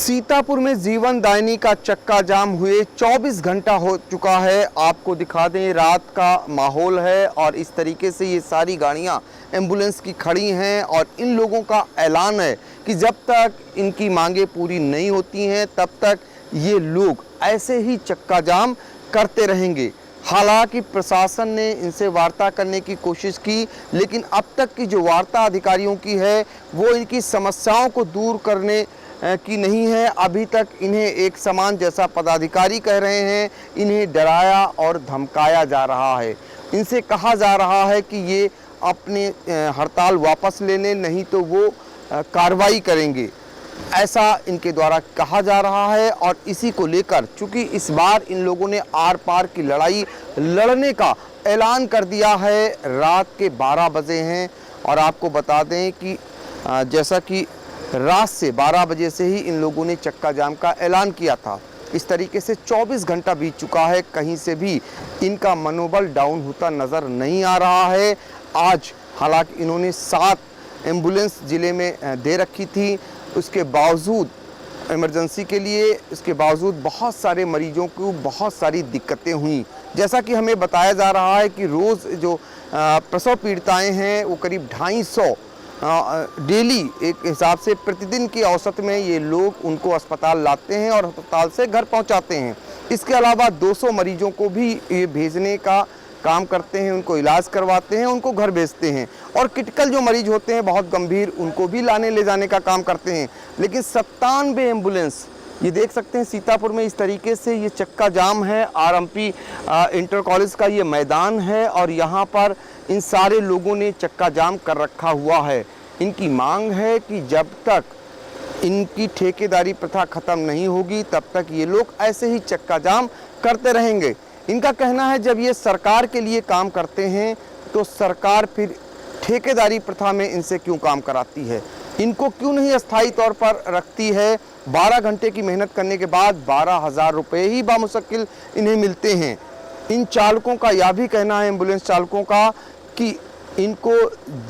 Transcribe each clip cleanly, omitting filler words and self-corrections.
सीतापुर में जीवनदायिनी का चक्का जाम हुए 24 घंटा हो चुका है। आपको दिखा दें, रात का माहौल है और इस तरीके से ये सारी गाड़ियां एम्बुलेंस की खड़ी हैं और इन लोगों का ऐलान है कि जब तक इनकी मांगें पूरी नहीं होती हैं तब तक ये लोग ऐसे ही चक्का जाम करते रहेंगे। हालांकि प्रशासन ने इनसे वार्ता करने की कोशिश की, लेकिन अब तक की जो वार्ता अधिकारियों की है वो इनकी समस्याओं को दूर करने की नहीं है। अभी तक इन्हें एक समान, जैसा पदाधिकारी कह रहे हैं, इन्हें डराया और धमकाया जा रहा है। इनसे कहा जा रहा है कि ये अपने हड़ताल वापस ले लें, नहीं तो वो कार्रवाई करेंगे, ऐसा इनके द्वारा कहा जा रहा है। और इसी को लेकर चूंकि इस बार इन लोगों ने आर पार की लड़ाई लड़ने का ऐलान कर दिया है। रात के 12 बजे हैं और आपको बता दें कि जैसा कि रात से 12 बजे से ही इन लोगों ने चक्का जाम का ऐलान किया था। इस तरीके से 24 घंटा बीत चुका है, कहीं से भी इनका मनोबल डाउन होता नज़र नहीं आ रहा है। आज हालांकि इन्होंने 7 एम्बुलेंस ज़िले में दे रखी थी, उसके बावजूद इमरजेंसी के लिए, इसके बावजूद बहुत सारे मरीजों को बहुत सारी दिक्कतें हुई। जैसा कि हमें बताया जा रहा है कि रोज़ जो प्रसव पीड़िताएँ हैं वो करीब 250 डेली एक हिसाब से प्रतिदिन की औसत में ये लोग उनको अस्पताल लाते हैं और अस्पताल से घर पहुंचाते हैं। इसके अलावा 200 मरीजों को भी ये भेजने का काम करते हैं, उनको इलाज करवाते हैं, उनको घर भेजते हैं। और क्रिटिकल जो मरीज होते हैं बहुत गंभीर, उनको भी लाने ले जाने का काम करते हैं। लेकिन 97 एम्बुलेंस, ये देख सकते हैं सीतापुर में इस तरीके से ये चक्का जाम है। आरएमपी इंटर कॉलेज का ये मैदान है और यहाँ पर इन सारे लोगों ने चक्का जाम कर रखा हुआ है। इनकी मांग है कि जब तक इनकी ठेकेदारी प्रथा खत्म नहीं होगी तब तक ये लोग ऐसे ही चक्का जाम करते रहेंगे। इनका कहना है जब ये सरकार के लिए काम करते हैं तो सरकार फिर ठेकेदारी प्रथा में इनसे क्यों काम कराती है, इनको क्यों नहीं अस्थायी तौर पर रखती है। 12 घंटे की मेहनत करने के बाद 12,000 रुपये ही बामुश्किल इन्हें मिलते हैं। इन चालकों का यह भी कहना है, एम्बुलेंस चालकों का, कि इनको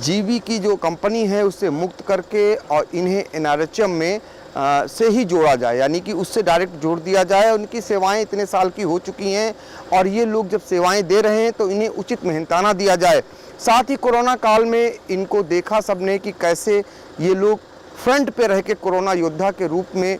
जीवी की जो कंपनी है उससे मुक्त करके और इन्हें एनआरएचएम में से ही जोड़ा जाए, यानी कि उससे डायरेक्ट जोड़ दिया जाए। उनकी सेवाएं इतने साल की हो चुकी हैं और ये लोग जब सेवाएं दे रहे हैं तो इन्हें उचित मेहनताना दिया जाए। साथ ही कोरोना काल में इनको देखा सबने कि कैसे ये लोग फ्रंट पे रह के कोरोना योद्धा के रूप में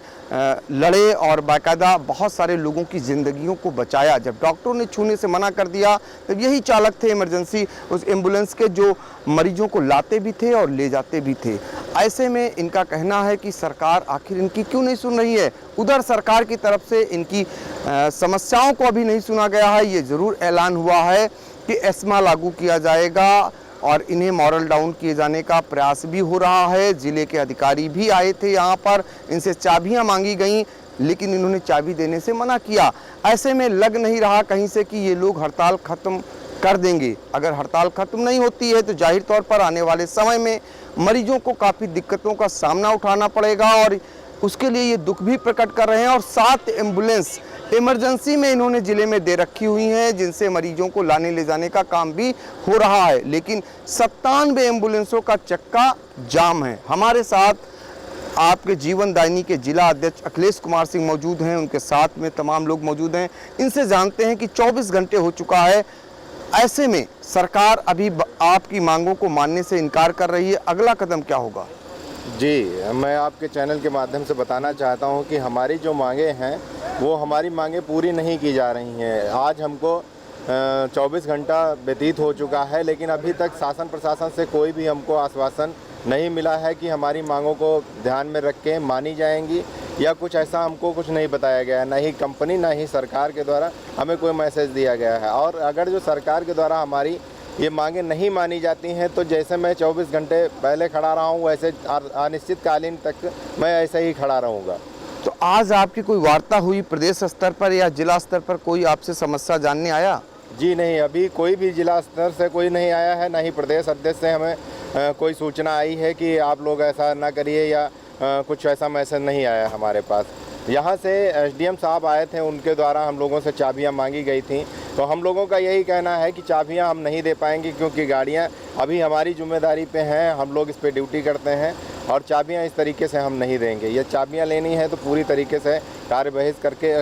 लड़े और बाकायदा बहुत सारे लोगों की ज़िंदगियों को बचाया। जब डॉक्टरों ने छूने से मना कर दिया तब यही चालक थे इमरजेंसी उस एम्बुलेंस के, जो मरीजों को लाते भी थे और ले जाते भी थे। ऐसे में इनका कहना है कि सरकार आखिर इनकी क्यों नहीं सुन रही है। उधर सरकार की तरफ से इनकी समस्याओं को अभी नहीं सुना गया है। ये ज़रूर ऐलान हुआ है कि एस्मा लागू किया जाएगा और इन्हें मॉरल डाउन किए जाने का प्रयास भी हो रहा है। ज़िले के अधिकारी भी आए थे यहाँ पर, इनसे चाबियाँ मांगी गईं लेकिन इन्होंने चाबी देने से मना किया। ऐसे में लग नहीं रहा कहीं से कि ये लोग हड़ताल ख़त्म कर देंगे। अगर हड़ताल ख़त्म नहीं होती है तो जाहिर तौर पर आने वाले समय में मरीजों को काफ़ी दिक्कतों का सामना उठाना पड़ेगा और उसके लिए ये दुख भी प्रकट कर रहे हैं। और 7 एम्बुलेंस इमरजेंसी में इन्होंने ज़िले में दे रखी हुई हैं, जिनसे मरीजों को लाने ले जाने का काम भी हो रहा है। लेकिन 97 एम्बुलेंसों का चक्का जाम है। हमारे साथ आपके जीवनदायिनी के जिला अध्यक्ष अखिलेश कुमार सिंह मौजूद हैं, उनके साथ में तमाम लोग मौजूद हैं। इनसे जानते हैं कि 24 घंटे हो चुका है, ऐसे में सरकार अभी आपकी मांगों को मानने से इनकार कर रही है, अगला कदम क्या होगा? जी, मैं आपके चैनल के माध्यम से बताना चाहता हूं कि हमारी जो मांगे हैं वो हमारी मांगे पूरी नहीं की जा रही हैं। आज हमको 24 घंटा व्यतीत हो चुका है, लेकिन अभी तक शासन प्रशासन से कोई भी हमको आश्वासन नहीं मिला है कि हमारी मांगों को ध्यान में रख के मानी जाएंगी या कुछ ऐसा हमको कुछ नहीं बताया गया है। ना ही कंपनी ना ही सरकार के द्वारा हमें कोई मैसेज दिया गया है। और अगर जो सरकार के द्वारा हमारी ये मांगे नहीं मानी जाती हैं तो जैसे मैं 24 घंटे पहले खड़ा रहा हूँ वैसे अनिश्चितकालीन तक मैं ऐसे ही खड़ा रहूँगा। तो आज आपकी कोई वार्ता हुई प्रदेश स्तर पर या जिला स्तर पर, कोई आपसे समस्या जानने आया? जी नहीं, अभी कोई भी जिला स्तर से कोई नहीं आया है, ना ही प्रदेश अध्यक्ष से हमें कोई सूचना आई है कि आप लोग ऐसा ना करिए या कुछ ऐसा मैसेज नहीं आया हमारे पास। यहाँ से एसडीएम साहब आए थे, उनके द्वारा हम लोगों से चाबियाँ मांगी गई थी, तो हम लोगों का यही कहना है कि चाबियाँ हम नहीं दे पाएंगे क्योंकि गाड़ियाँ अभी हमारी जिम्मेदारी पे हैं, हम लोग इस पे ड्यूटी करते हैं। और चाबियां इस तरीके से हम नहीं देंगे। ये चाबियां लेनी है तो पूरी तरीके से कार्य बहिष् करके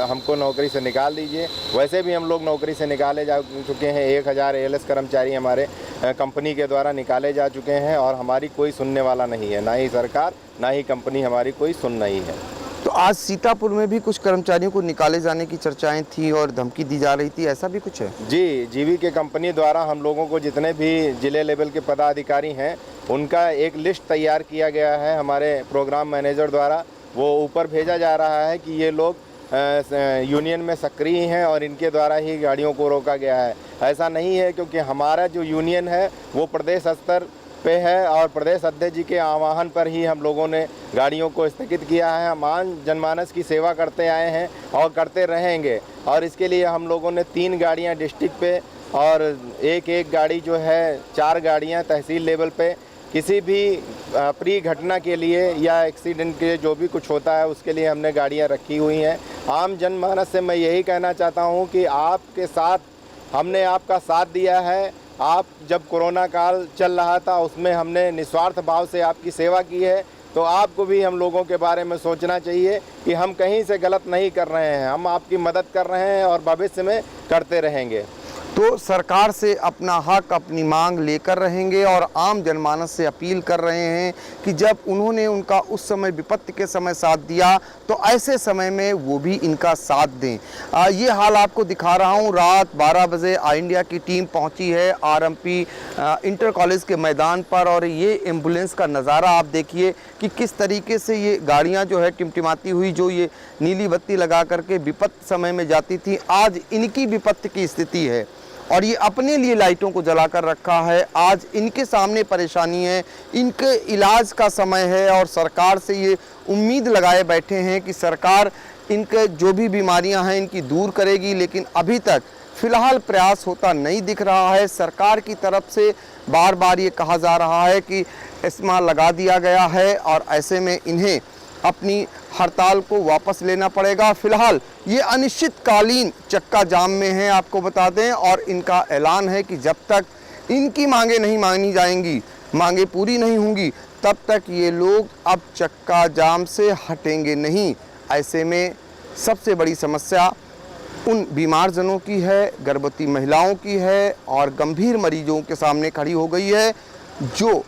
हमको नौकरी से निकाल दीजिए। वैसे भी हम लोग नौकरी से निकाले जा चुके हैं, 1000 ALS कर्मचारी हमारे कंपनी के द्वारा निकाले जा चुके हैं और हमारी कोई सुनने वाला नहीं है, ना ही सरकार ना ही कंपनी हमारी कोई सुन नहीं है। तो आज सीतापुर में भी कुछ कर्मचारियों को निकाले जाने की चर्चाएं थी और धमकी दी जा रही थी, ऐसा भी कुछ है? जी, जीवीके कंपनी द्वारा हम लोगों को जितने भी जिले लेवल के पदाधिकारी हैं उनका एक लिस्ट तैयार किया गया है हमारे प्रोग्राम मैनेजर द्वारा। वो ऊपर भेजा जा रहा है कि ये लोग यूनियन में सक्रिय हैं और इनके द्वारा ही गाड़ियों को रोका गया है। ऐसा नहीं है, क्योंकि हमारा जो यूनियन है वो प्रदेश स्तर पे है और प्रदेश अध्यक्ष जी के आह्वान पर ही हम लोगों ने गाड़ियों को स्थगित किया है। हम आम जनमानस की सेवा करते आए हैं और करते रहेंगे और इसके लिए हम लोगों ने 3 गाड़ियां डिस्ट्रिक्ट पे और एक गाड़ी जो है 4 गाड़ियां तहसील लेवल पे किसी भी अप्रिय घटना के लिए या एक्सीडेंट के लिए जो भी कुछ होता है उसके लिए हमने गाड़ियां रखी हुई हैं। आम जनमानस से मैं यही कहना चाहता हूं कि आपके साथ हमने आपका साथ दिया है। आप जब कोरोना काल चल रहा था उसमें हमने निस्वार्थ भाव से आपकी सेवा की है, तो आपको भी हम लोगों के बारे में सोचना चाहिए कि हम कहीं से गलत नहीं कर रहे हैं, हम आपकी मदद कर रहे हैं और भविष्य में करते रहेंगे। तो सरकार से अपना हक, अपनी मांग लेकर रहेंगे और आम जनमानस से अपील कर रहे हैं कि जब उन्होंने उनका उस समय विपत्ति के समय साथ दिया तो ऐसे समय में वो भी इनका साथ दें। ये हाल आपको दिखा रहा हूँ। रात 12 बजे आई इंडिया की टीम पहुंची है RMP इंटर कॉलेज के मैदान पर और ये एम्बुलेंस का नज़ारा आप देखिए कि किस तरीके से ये गाड़ियाँ जो है टिमटिमाती हुई, जो ये नीली बत्ती लगा करके विपत्ति समय में जाती थी, आज इनकी विपत्ति की स्थिति है और ये अपने लिए लाइटों को जलाकर रखा है। आज इनके सामने परेशानी है, इनके इलाज का समय है और सरकार से ये उम्मीद लगाए बैठे हैं कि सरकार इनके जो भी बीमारियां हैं इनकी दूर करेगी, लेकिन अभी तक फिलहाल प्रयास होता नहीं दिख रहा है। सरकार की तरफ से बार बार ये कहा जा रहा है कि एस्मा लगा दिया गया है और ऐसे में इन्हें अपनी हड़ताल को वापस लेना पड़ेगा। फिलहाल ये अनिश्चितकालीन चक्का जाम में है, आपको बता दें, और इनका ऐलान है कि जब तक इनकी मांगे नहीं मानी जाएंगी, मांगे पूरी नहीं होंगी, तब तक ये लोग अब चक्का जाम से हटेंगे नहीं। ऐसे में सबसे बड़ी समस्या उन बीमार जनों की है, गर्भवती महिलाओं की है और गंभीर मरीजों के सामने खड़ी हो गई है, जो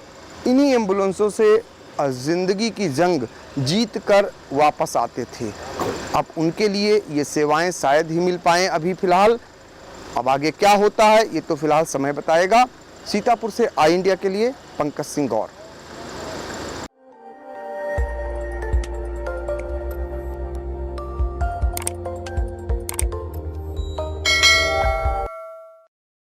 इन्हीं एम्बुलेंसों से ज़िंदगी की जंग जीत कर वापस आते थे। अब उनके लिए ये सेवाएं शायद ही मिल पाएँ अभी फ़िलहाल। अब आगे क्या होता है ये तो फ़िलहाल समय बताएगा। सीतापुर से आई इंडिया के लिए पंकज सिंह गौर।